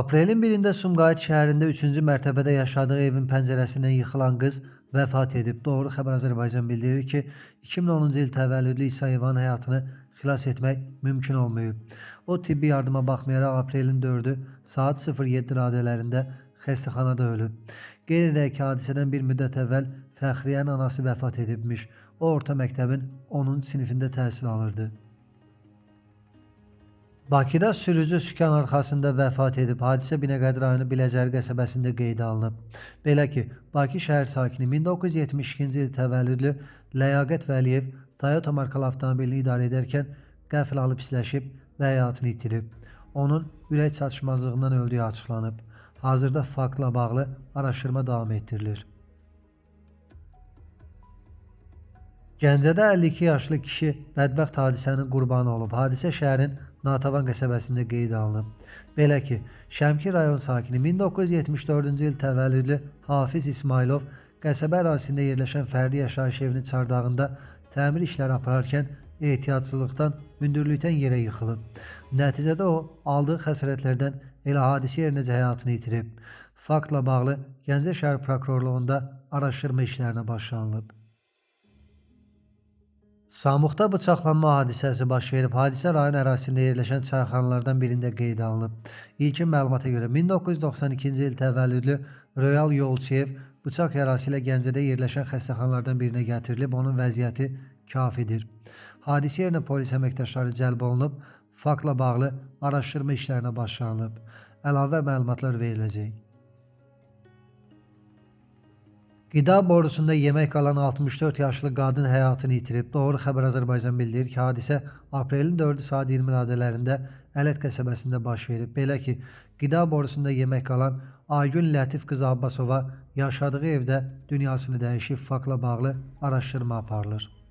Aprelin 1'inde Sumqayıt şəhərində 3-cü mərtəbədə yaşadığı evin pəncərəsindən yıxılan qız vəfat edib. Doğru Xəbər Azərbaycan bildirir ki, 2010-cu il təvəllüdlü İsayevanın həyatını xilas etmək mümkün olmayıb. O, tibbi yardıma baxmayaraq aprelin 4-ü saat 07 radələrində xəstəxanada ölüb. Qeyd edək ki, hadisədən bir müddət əvvəl Fəxriyyənin anası vəfat edibmiş. O, orta məktəbin 10-cu sinifində təhsil alırdı. Bakıda sürücü sükan arxasında vəfat edib. Hadisə Binəqədi rayonu Biləcəri qəsəbəsində qeydə alınıb. Belə ki, Bakı şəhər sakini 1972-ci il təvəllüdlü Ləyaqət Vəliyev Toyota markalı avtomobilini idarə edərkən qəfil alıb pisləşib və həyatını itirib. Onun ürək çatışmazlığından öldüyü açıqlanıb. Hazırda faktla bağlı araşdırma davam etdirilir. Gəncədə 52 yaşlı kişi bədbəxt hadisənin qurbanı olub. Hadisə şəhərin Natavan qəsəbəsində qeydə alınıb. Belə ki, Şəmkir rayon sakini 1974-cü il təvəllüdlü Hafiz İsmailov qəsəbə ərazisində yerləşən fərdi yaşayış evinin çardağında təmir işləri apararkən ehtiyatsızlıqdan hündürlükdən yerə yıxılıb. Nəticədə o, aldığı xəsarətlərdən elə hadisə yerinəcə həyatını itirib. Faktla bağlı Gəncə şəhər prokurorluğunda araşdırma işlərinə başlanılıb. Samuqda bıçaqlanma hadisəsi baş verib. Hadisə rayon ərazisində yerləşən çayxanalardan birində qeydə alınıb. İlkin məlumata görə 1992-ci il təvəllüdlü Royal Yolçiyev bıçaq yarası ilə Gəncədə yerləşən xəstəxanalardan birinə gətirilib. Onun vəziyyəti kafidir. Hadisə yerinə polis əməkdaşları cəlb olunub. Faktla bağlı araşdırma işlərinə başlanılıb. Əlavə məlumatlar veriləcək. Qida borusunda yemək qalan 64 yaşlı qadın həyatını itirib. Doğru Xəbər Azərbaycan bildirir ki, hadisə aprelin 4-ü saat 20 radələrində Ələt qəsəbəsində baş verib. Belə ki, qida borusunda yemək qalan Aygün Lətif qızı Abbasova yaşadığı evdə dünyasını dəyişib. Faktla bağlı araşdırma aparılır.